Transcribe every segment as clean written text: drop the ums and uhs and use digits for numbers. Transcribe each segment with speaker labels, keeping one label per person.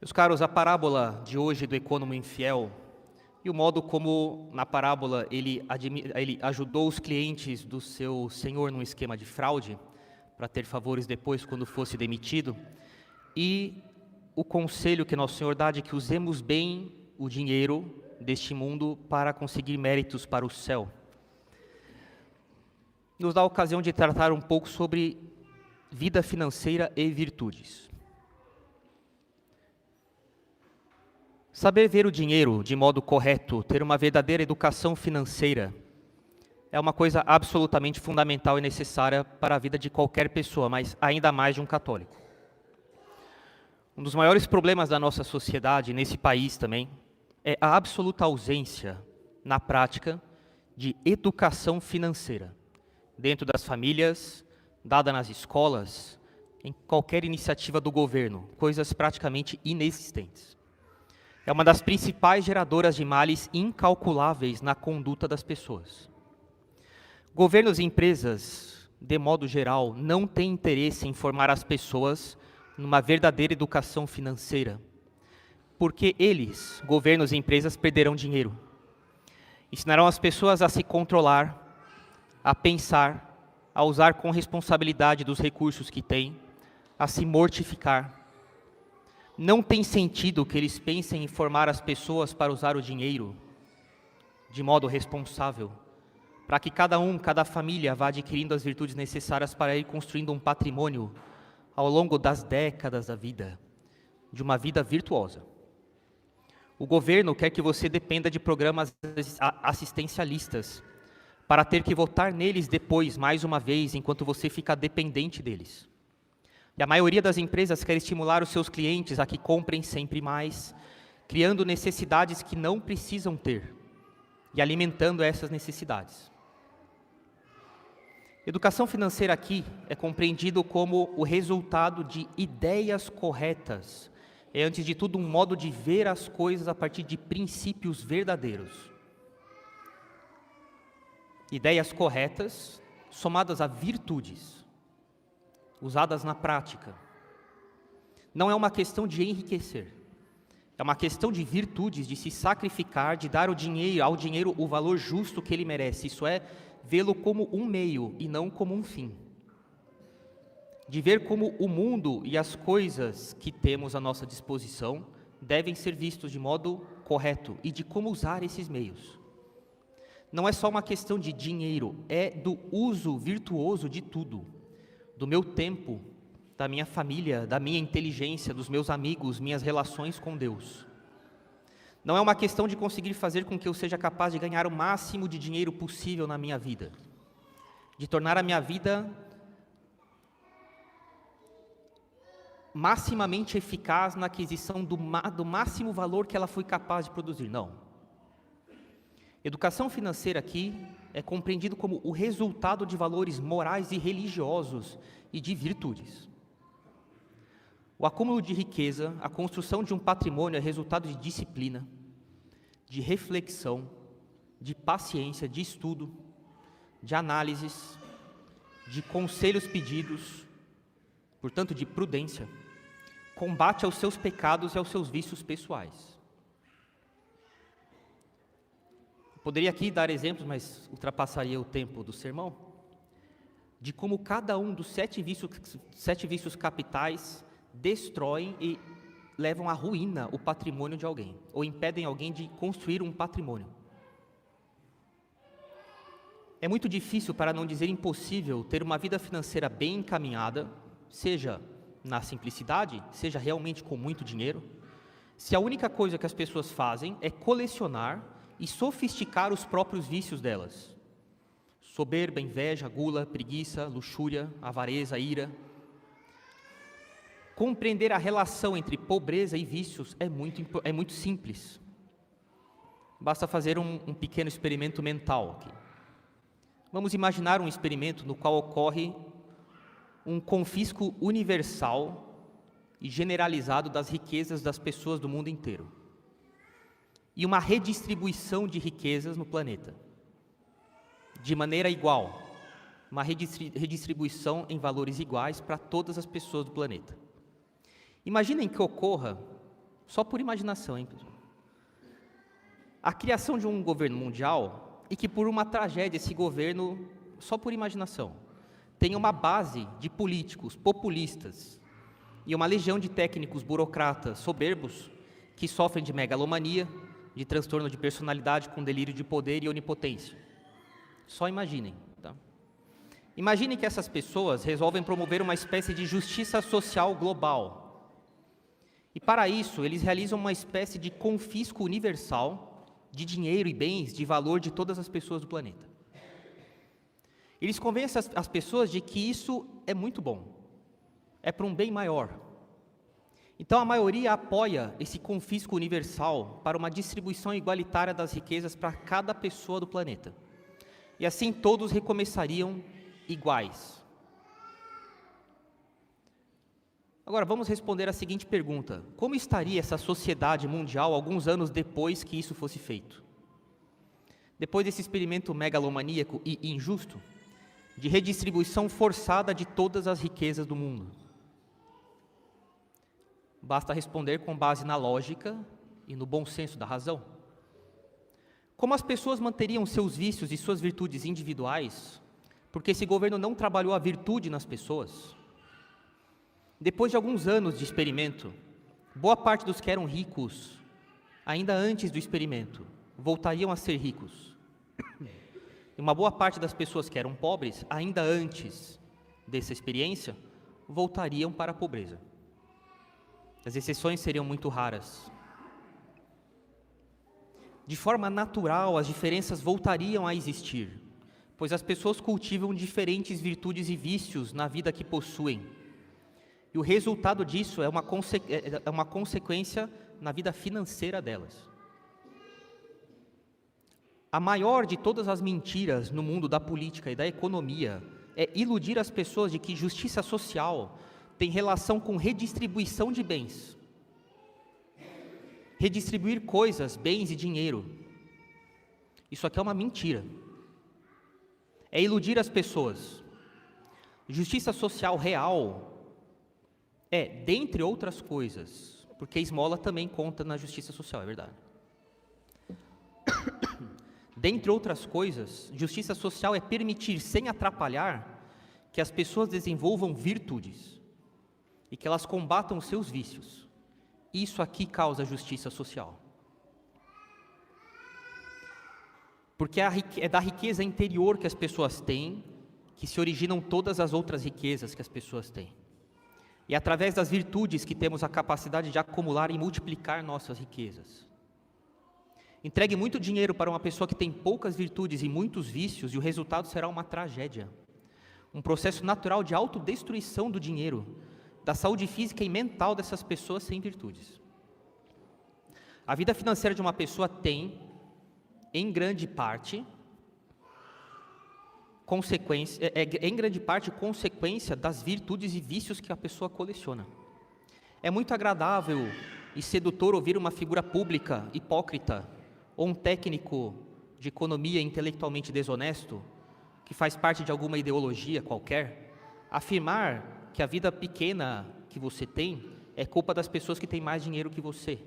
Speaker 1: Meus caros, a parábola de hoje do econômico infiel e o modo como na parábola ele ajudou os clientes do seu senhor num esquema de fraude para ter favores depois quando fosse demitido, e o conselho que nosso Senhor dá de que usemos bem o dinheiro deste mundo para conseguir méritos para o céu, nos dá a ocasião de tratar um pouco sobre vida financeira e virtudes. Saber ver o dinheiro de modo correto, ter uma verdadeira educação financeira, é uma coisa absolutamente fundamental e necessária para a vida de qualquer pessoa, mas ainda mais de um católico. Um dos maiores problemas da nossa sociedade, nesse país também, é a absoluta ausência, na prática, de educação financeira, dentro das famílias, dada nas escolas, em qualquer iniciativa do governo, coisas praticamente inexistentes. É uma das principais geradoras de males incalculáveis na conduta das pessoas. Governos e empresas, de modo geral, não têm interesse em formar as pessoas numa verdadeira educação financeira, porque eles, governos e empresas, perderão dinheiro. Ensinarão as pessoas a se controlar, a pensar, a usar com responsabilidade dos recursos que têm, a se mortificar. Não tem sentido que eles pensem em formar as pessoas para usar o dinheiro de modo responsável, para que cada família vá adquirindo as virtudes necessárias para ir construindo um patrimônio ao longo das décadas da vida, de uma vida virtuosa. O governo quer que você dependa de programas assistencialistas, para ter que votar neles depois, mais uma vez, enquanto você fica dependente deles. E a maioria das empresas quer estimular os seus clientes a que comprem sempre mais, criando necessidades que não precisam ter e alimentando essas necessidades. Educação financeira aqui é compreendido como o resultado de ideias corretas. É, antes de tudo, um modo de ver as coisas a partir de princípios verdadeiros. Ideias corretas somadas a virtudes, usadas na prática. Não é uma questão de enriquecer, é uma questão de virtudes, de se sacrificar, de dar ao dinheiro o valor justo que ele merece, isso é, vê-lo como um meio e não como um fim. De ver como o mundo e as coisas que temos à nossa disposição devem ser vistos de modo correto e de como usar esses meios. Não é só uma questão de dinheiro, é do uso virtuoso de tudo. Do meu tempo, da minha família, da minha inteligência, dos meus amigos, minhas relações com Deus. Não é uma questão de conseguir fazer com que eu seja capaz de ganhar o máximo de dinheiro possível na minha vida, de tornar a minha vida maximamente eficaz na aquisição do máximo valor que ela foi capaz de produzir. Não. Educação financeira aqui é compreendido como o resultado de valores morais e religiosos e de virtudes. O acúmulo de riqueza, a construção de um patrimônio é resultado de disciplina, de reflexão, de paciência, de estudo, de análises, de conselhos pedidos, portanto de prudência, combate aos seus pecados e aos seus vícios pessoais. Poderia aqui dar exemplos, mas ultrapassaria o tempo do sermão, de como cada um dos sete vícios capitais destroem e levam à ruína o patrimônio de alguém, ou impedem alguém de construir um patrimônio. É muito difícil, para não dizer impossível, ter uma vida financeira bem encaminhada, seja na simplicidade, seja realmente com muito dinheiro, se a única coisa que as pessoas fazem é colecionar e sofisticar os próprios vícios delas. Soberba, inveja, gula, preguiça, luxúria, avareza, ira. Compreender a relação entre pobreza e vícios é muito simples. Basta fazer um pequeno experimento mental aqui. Vamos imaginar um experimento no qual ocorre um confisco universal e generalizado das riquezas das pessoas do mundo inteiro. E uma redistribuição de riquezas no planeta, de maneira igual, uma redistribuição em valores iguais para todas as pessoas do planeta. Imaginem que ocorra Só por imaginação, hein, pessoal? A criação de um governo mundial e que por uma tragédia esse governo, só por imaginação, tenha uma base de políticos populistas e uma legião de técnicos burocratas soberbos que sofrem de megalomania, de transtorno de personalidade com delírio de poder e onipotência. Só imaginem. Tá? Imaginem que essas pessoas resolvem promover uma espécie de justiça social global. E para isso, eles realizam uma espécie de confisco universal de dinheiro e bens de valor de todas as pessoas do planeta. Eles convencem as pessoas de que isso é muito bom, é para um bem maior. Então a maioria apoia esse confisco universal para uma distribuição igualitária das riquezas para cada pessoa do planeta. E assim todos recomeçariam iguais. Agora vamos responder a seguinte pergunta: como estaria essa sociedade mundial alguns anos depois que isso fosse feito? Depois desse experimento megalomaníaco e injusto, de redistribuição forçada de todas as riquezas do mundo? Basta responder com base na lógica e no bom senso da razão. Como as pessoas manteriam seus vícios e suas virtudes individuais, porque esse governo não trabalhou a virtude nas pessoas? Depois de alguns anos de experimento, boa parte dos que eram ricos, ainda antes do experimento, voltariam a ser ricos. E uma boa parte das pessoas que eram pobres, ainda antes dessa experiência, voltariam para a pobreza. As exceções seriam muito raras. De forma natural, as diferenças voltariam a existir, pois as pessoas cultivam diferentes virtudes e vícios na vida que possuem. E o resultado disso é uma consequência na vida financeira delas. A maior de todas as mentiras no mundo da política e da economia é iludir as pessoas de que justiça social tem relação com redistribuição de bens. Redistribuir coisas, bens e dinheiro. Isso aqui é uma mentira. É iludir as pessoas. Justiça social real é, dentre outras coisas, porque esmola também conta na justiça social, é verdade. Dentre outras coisas, justiça social é permitir, sem atrapalhar, que as pessoas desenvolvam virtudes e que elas combatam seus vícios. Isso aqui causa justiça social. Porque é da riqueza interior que as pessoas têm que se originam todas as outras riquezas que as pessoas têm. E através das virtudes que temos a capacidade de acumular e multiplicar nossas riquezas. Entregue muito dinheiro para uma pessoa que tem poucas virtudes e muitos vícios e o resultado será uma tragédia. Um processo natural de autodestruição do dinheiro, da saúde física e mental dessas pessoas sem virtudes. A vida financeira de uma pessoa tem, em grande parte, consequência das virtudes e vícios que a pessoa coleciona. É muito agradável e sedutor ouvir uma figura pública hipócrita ou um técnico de economia intelectualmente desonesto, que faz parte de alguma ideologia qualquer, afirmar que a vida pequena que você tem é culpa das pessoas que têm mais dinheiro que você.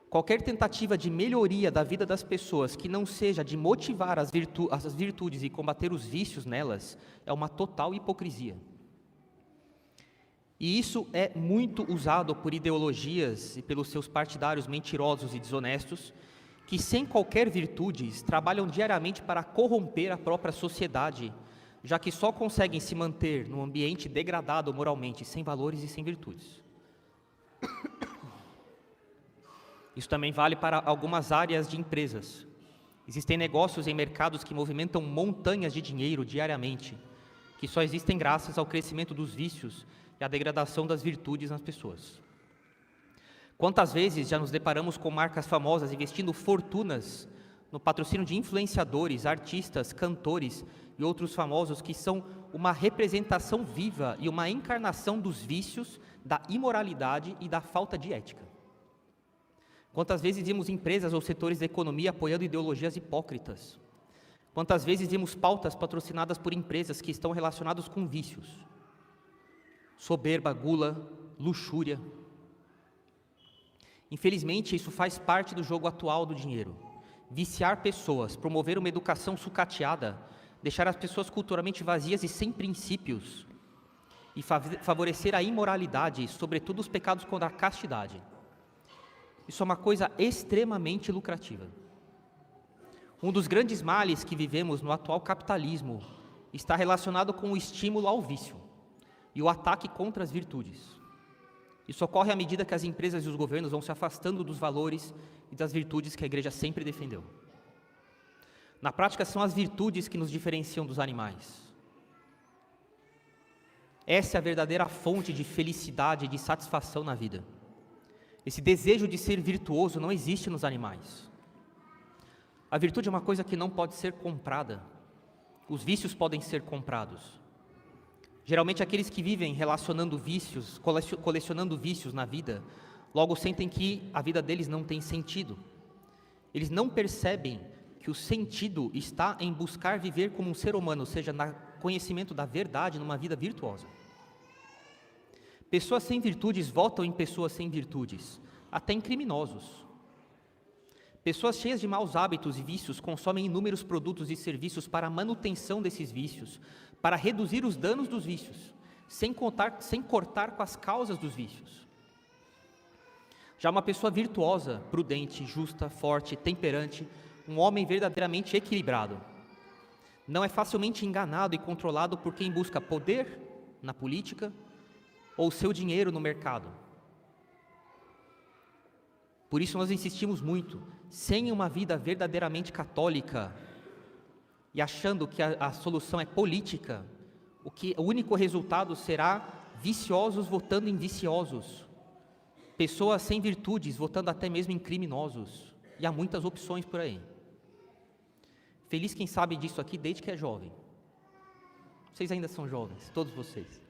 Speaker 1: Qualquer tentativa de melhoria da vida das pessoas que não seja de motivar as virtudes e combater os vícios nelas é uma total hipocrisia. E isso é muito usado por ideologias e pelos seus partidários mentirosos e desonestos, que sem qualquer virtudes trabalham diariamente para corromper a própria sociedade, já que só conseguem se manter num ambiente degradado moralmente, sem valores e sem virtudes. Isso também vale para algumas áreas de empresas. Existem negócios em mercados que movimentam montanhas de dinheiro diariamente, que só existem graças ao crescimento dos vícios e à degradação das virtudes nas pessoas. Quantas vezes já nos deparamos com marcas famosas investindo fortunas no patrocínio de influenciadores, artistas, cantores e outros famosos que são uma representação viva e uma encarnação dos vícios, da imoralidade e da falta de ética. Quantas vezes vimos empresas ou setores da economia apoiando ideologias hipócritas? Quantas vezes vimos pautas patrocinadas por empresas que estão relacionadas com vícios? Soberba, gula, luxúria. Infelizmente, isso faz parte do jogo atual do dinheiro. Viciar pessoas, promover uma educação sucateada, deixar as pessoas culturalmente vazias e sem princípios, e favorecer a imoralidade, sobretudo os pecados contra a castidade. Isso é uma coisa extremamente lucrativa. Um dos grandes males que vivemos no atual capitalismo está relacionado com o estímulo ao vício e o ataque contra as virtudes. Isso ocorre à medida que as empresas e os governos vão se afastando dos valores e das virtudes que a igreja sempre defendeu. Na prática, são as virtudes que nos diferenciam dos animais. Essa é a verdadeira fonte de felicidade e de satisfação na vida. Esse desejo de ser virtuoso não existe nos animais. A virtude é uma coisa que não pode ser comprada. Os vícios podem ser comprados. Geralmente aqueles que vivem relacionando vícios, colecionando vícios na vida, logo sentem que a vida deles não tem sentido. Eles não percebem que o sentido está em buscar viver como um ser humano, ou seja, no conhecimento da verdade, numa vida virtuosa. Pessoas sem virtudes votam em pessoas sem virtudes, até em criminosos. Pessoas cheias de maus hábitos e vícios consomem inúmeros produtos e serviços para a manutenção desses vícios, para reduzir os danos dos vícios, sem cortar com as causas dos vícios. Já uma pessoa virtuosa, prudente, justa, forte, temperante, um homem verdadeiramente equilibrado, não é facilmente enganado e controlado por quem busca poder na política ou seu dinheiro no mercado. Por isso nós insistimos muito, sem uma vida verdadeiramente católica e achando que a solução é política, o único resultado será viciosos votando em viciosos, pessoas sem virtudes votando até mesmo em criminosos, e há muitas opções por aí. Feliz quem sabe disso aqui desde que é jovem. Vocês ainda são jovens, todos vocês.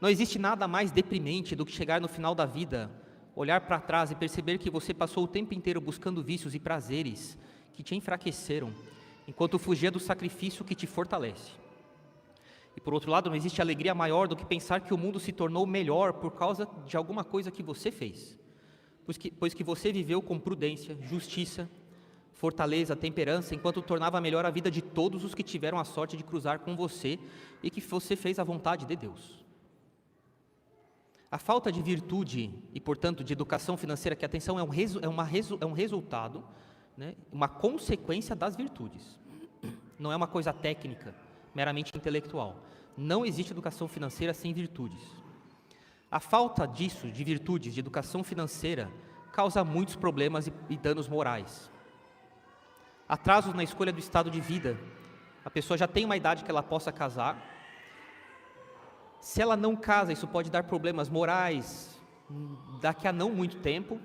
Speaker 1: Não existe nada mais deprimente do que chegar no final da vida, olhar para trás e perceber que você passou o tempo inteiro buscando vícios e prazeres que te enfraqueceram, enquanto fugia do sacrifício que te fortalece. E por outro lado, não existe alegria maior do que pensar que o mundo se tornou melhor por causa de alguma coisa que você fez, pois que você viveu com prudência, justiça, fortaleza, temperança, enquanto tornava melhor a vida de todos os que tiveram a sorte de cruzar com você e que você fez a vontade de Deus. A falta de virtude e, portanto, de educação financeira, que atenção, é um resultado, né, uma consequência das virtudes. Não é uma coisa técnica, meramente intelectual. Não existe educação financeira sem virtudes. A falta disso, de virtudes, de educação financeira, causa muitos problemas e danos morais. Atrasos na escolha do estado de vida. A pessoa já tem uma idade que ela possa casar. Se ela não casa, isso pode dar problemas morais daqui a não muito tempo,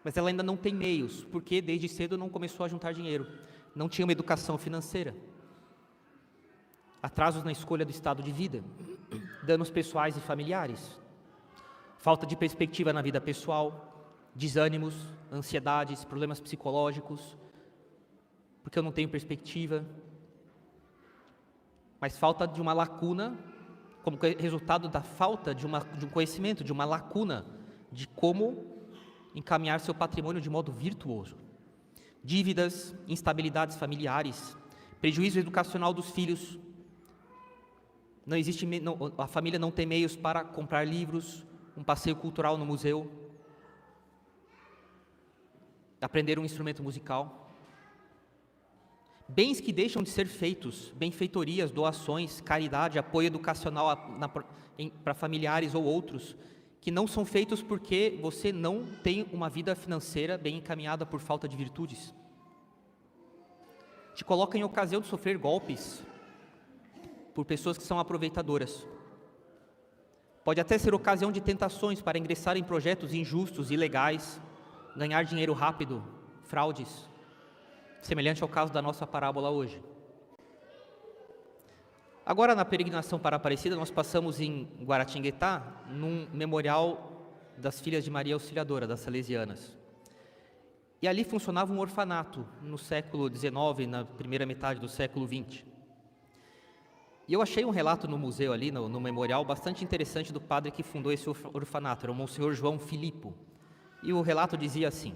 Speaker 1: mas ela ainda não tem meios, porque desde cedo não começou a juntar dinheiro, não tinha uma educação financeira. Atrasos na escolha do estado de vida, danos pessoais e familiares, falta de perspectiva na vida pessoal, desânimos, ansiedades, problemas psicológicos, porque eu não tenho perspectiva, mas falta de uma lacuna, como resultado da falta de um conhecimento, de uma lacuna, de como encaminhar seu patrimônio de modo virtuoso. Dívidas, instabilidades familiares, prejuízo educacional dos filhos. A família não tem meios para comprar livros, um passeio cultural no museu, aprender um instrumento musical. Bens que deixam de ser feitos, benfeitorias, doações, caridade, apoio educacional para familiares ou outros, que não são feitos porque você não tem uma vida financeira bem encaminhada por falta de virtudes. Te coloca em ocasião de sofrer golpes por pessoas que são aproveitadoras. Pode até ser ocasião de tentações para ingressar em projetos injustos, ilegais, ganhar dinheiro rápido, fraudes, semelhante ao caso da nossa parábola hoje. Agora, na peregrinação para Aparecida, nós passamos em Guaratinguetá, num memorial das Filhas de Maria Auxiliadora, das Salesianas. E ali funcionava um orfanato, no século XIX, na primeira metade do século XX. E eu achei um relato no museu ali, no memorial, bastante interessante do padre que fundou esse orfanato, era o Monsenhor João Filippo. E o relato dizia assim: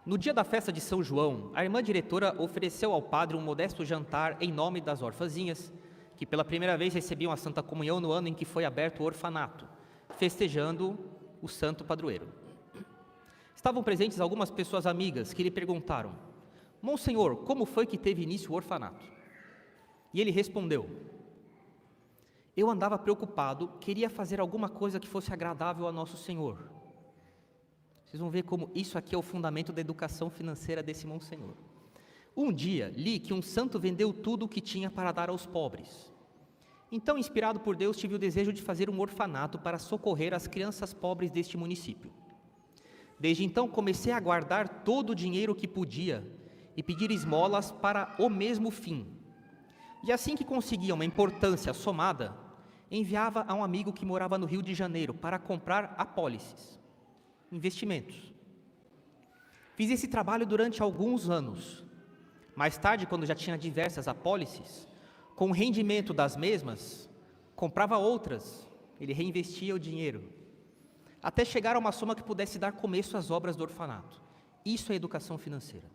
Speaker 1: no dia da festa de São João, a irmã diretora ofereceu ao padre um modesto jantar em nome das orfanzinhas, que pela primeira vez recebiam a Santa Comunhão no ano em que foi aberto o orfanato, festejando o santo padroeiro. Estavam presentes algumas pessoas amigas que lhe perguntaram: Monsenhor, como foi que teve início o orfanato? E ele respondeu: eu andava preocupado, queria fazer alguma coisa que fosse agradável a Nosso Senhor. Vocês vão ver como isso aqui é o fundamento da educação financeira desse Monsenhor. Um dia, li que um santo vendeu tudo o que tinha para dar aos pobres. Então, inspirado por Deus, tive o desejo de fazer um orfanato para socorrer as crianças pobres deste município. Desde então, comecei a guardar todo o dinheiro que podia e pedir esmolas para o mesmo fim. E assim que conseguia uma importância somada, enviava a um amigo que morava no Rio de Janeiro para comprar apólices, investimentos. Fiz esse trabalho durante alguns anos. Mais tarde, quando já tinha diversas apólices, com o rendimento das mesmas, comprava outras, ele reinvestia o dinheiro, até chegar a uma soma que pudesse dar começo às obras do orfanato. Isso é educação financeira.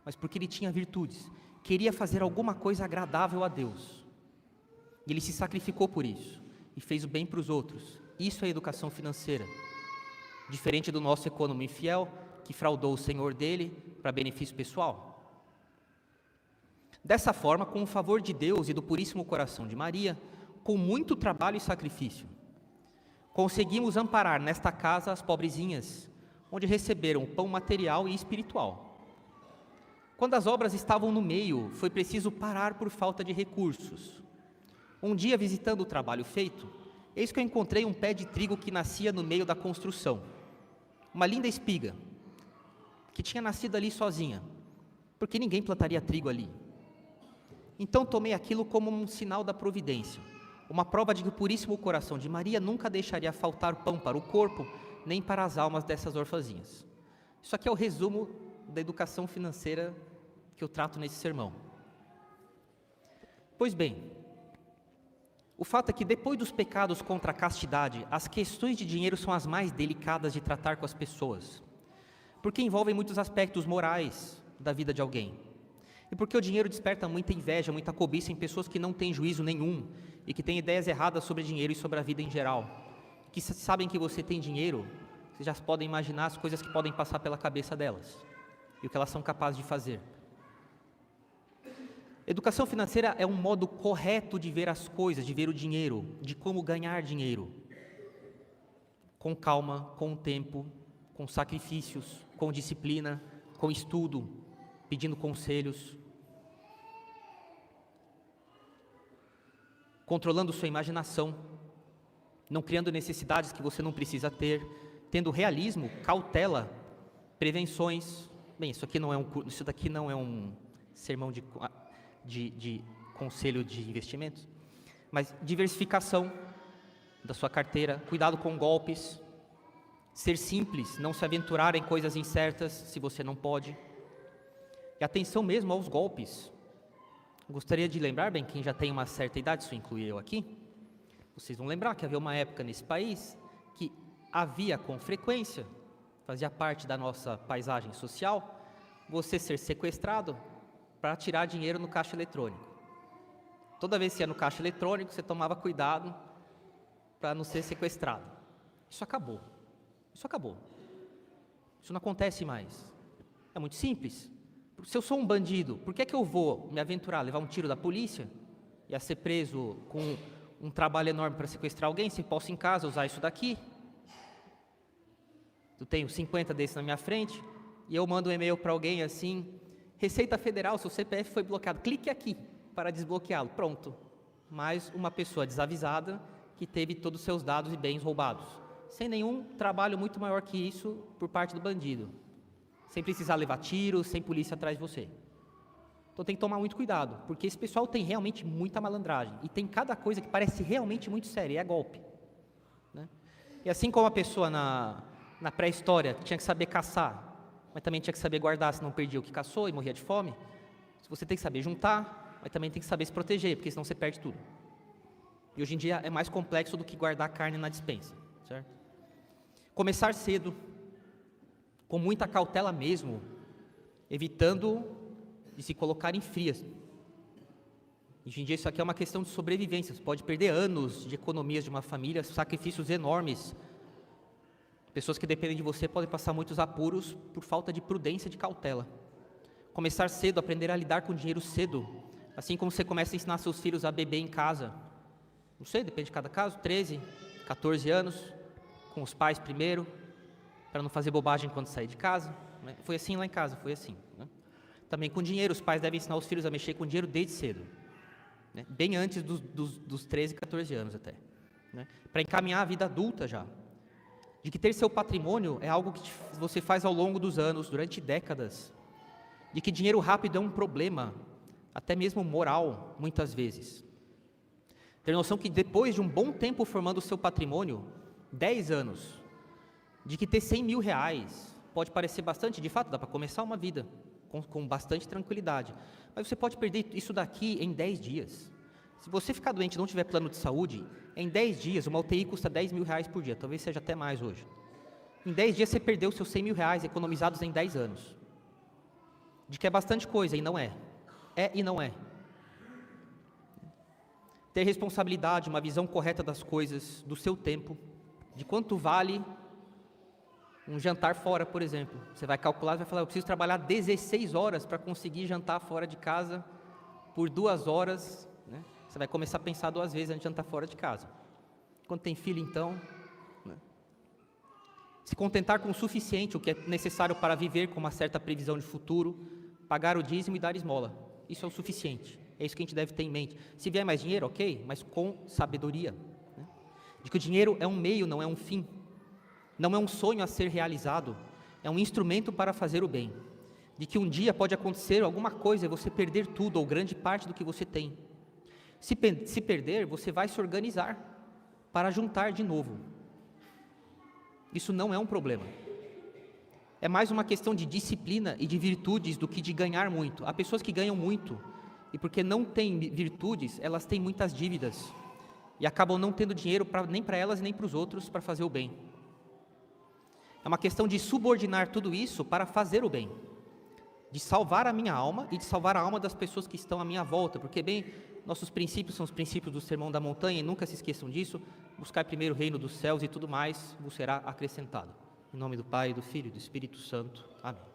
Speaker 1: Mas porque ele tinha virtudes, queria fazer alguma coisa agradável a Deus. E ele se sacrificou por isso, e fez o bem para os outros. Isso é educação financeira. Diferente do nosso econômico infiel, que fraudou o Senhor dele para benefício pessoal. Dessa forma, com o favor de Deus e do puríssimo coração de Maria, com muito trabalho e sacrifício, conseguimos amparar nesta casa as pobrezinhas, onde receberam pão material e espiritual. Quando as obras estavam no meio, foi preciso parar por falta de recursos. Um dia, visitando o trabalho feito, eis que eu encontrei um pé de trigo que nascia no meio da construção. Uma linda espiga, que tinha nascido ali sozinha, porque ninguém plantaria trigo ali. Então tomei aquilo como um sinal da providência, uma prova de que o puríssimo coração de Maria nunca deixaria faltar pão para o corpo, nem para as almas dessas orfanzinhas. Isso aqui é o resumo da educação financeira que eu trato nesse sermão. Pois bem, o fato é que depois dos pecados contra a castidade, as questões de dinheiro são as mais delicadas de tratar com as pessoas, porque envolvem muitos aspectos morais da vida de alguém. E porque o dinheiro desperta muita inveja, muita cobiça em pessoas que não têm juízo nenhum e que têm ideias erradas sobre dinheiro e sobre a vida em geral. Que sabem que você tem dinheiro, vocês já podem imaginar as coisas que podem passar pela cabeça delas e o que elas são capazes de fazer. Educação financeira é um modo correto de ver as coisas, de ver o dinheiro, de como ganhar dinheiro. Com calma, com tempo, com sacrifícios, com disciplina, com estudo, pedindo conselhos, controlando sua imaginação, não criando necessidades que você não precisa ter, tendo realismo, cautela, prevenções. Bem, isso daqui não é um sermão de conselho de investimentos, mas diversificação da sua carteira, cuidado com golpes, ser simples, não se aventurar em coisas incertas se você não pode, e atenção mesmo aos golpes. Gostaria de lembrar, bem, quem já tem uma certa idade, isso inclui eu aqui, vocês vão lembrar que havia uma época nesse país que havia com frequência, fazia parte da nossa paisagem social, você ser sequestrado para tirar dinheiro no caixa eletrônico. Toda vez que ia no caixa eletrônico, você tomava cuidado para não ser sequestrado. Isso acabou. Isso acabou. Isso não acontece mais. É muito simples. Se eu sou um bandido, por que eu vou me aventurar, levar um tiro da polícia e a ser preso com um trabalho enorme para sequestrar alguém, se posso em casa usar isso daqui? Eu tenho 50 desses na minha frente e eu mando um e-mail para alguém assim: Receita Federal, seu CPF foi bloqueado, clique aqui para desbloqueá-lo. Pronto, mais uma pessoa desavisada que teve todos os seus dados e bens roubados, sem nenhum trabalho muito maior que isso por parte do bandido, sem precisar levar tiros, sem polícia atrás de você. Então tem que tomar muito cuidado, porque esse pessoal tem realmente muita malandragem, e tem cada coisa que parece realmente muito séria, e é golpe, né? E assim como a pessoa na pré-história tinha que saber caçar, mas também tinha que saber guardar, se não perdia o que caçou e morria de fome, você tem que saber juntar, mas também tem que saber se proteger, porque senão você perde tudo. E hoje em dia é mais complexo do que guardar carne na despensa, certo? Começar cedo, com muita cautela mesmo, evitando de se colocar em frias. Hoje em dia isso aqui é uma questão de sobrevivência, você pode perder anos de economias de uma família, sacrifícios enormes. Pessoas que dependem de você podem passar muitos apuros por falta de prudência e de cautela. Começar cedo, aprender a lidar com dinheiro cedo, assim como você começa a ensinar seus filhos a beber em casa. Não sei, depende de cada caso, 13, 14 anos, com os pais primeiro, para não fazer bobagem quando sair de casa. Foi assim lá em casa, foi assim. Também com dinheiro, os pais devem ensinar os filhos a mexer com dinheiro desde cedo, bem antes dos 13, 14 anos até, para encaminhar a vida adulta já. De que ter seu patrimônio é algo que você faz ao longo dos anos, durante décadas. De que dinheiro rápido é um problema, até mesmo moral, muitas vezes. Ter noção que depois de um bom tempo formando o seu patrimônio, 10 anos, de que ter 100 mil reais pode parecer bastante, de fato dá para começar uma vida com bastante tranquilidade, mas você pode perder isso daqui em 10 dias. Se você ficar doente e não tiver plano de saúde, em 10 dias, uma UTI custa 10 mil reais por dia, talvez seja até mais hoje. Em 10 dias você perdeu seus 100 mil reais economizados em 10 anos. De que é bastante coisa, e não é. É e não é. Ter responsabilidade, uma visão correta das coisas, do seu tempo, de quanto vale um jantar fora, por exemplo. Você vai calcular, vai falar, eu preciso trabalhar 16 horas para conseguir jantar fora de casa por 2 horas, Você vai começar a pensar 2 vezes antes de jantar fora de casa. Quando tem filho, então, se contentar com o suficiente, o que é necessário para viver com uma certa previsão de futuro, pagar o dízimo e dar esmola. Isso é o suficiente. É isso que a gente deve ter em mente. Se vier mais dinheiro, ok, mas com sabedoria. De que o dinheiro é um meio, não é um fim. Não é um sonho a ser realizado, é um instrumento para fazer o bem. De que um dia pode acontecer alguma coisa e você perder tudo ou grande parte do que você tem. Se perder, você vai se organizar para juntar de novo. Isso não é um problema. É mais uma questão de disciplina e de virtudes do que de ganhar muito. Há pessoas que ganham muito e porque não têm virtudes, elas têm muitas dívidas e acabam não tendo dinheiro nem para elas nem para os outros para fazer o bem. É uma questão de subordinar tudo isso para fazer o bem, de salvar a minha alma e de salvar a alma das pessoas que estão à minha volta, porque nossos princípios são os princípios do Sermão da Montanha, e nunca se esqueçam disso: buscar primeiro o reino dos céus e tudo mais vos será acrescentado. Em nome do Pai, do Filho e do Espírito Santo. Amém.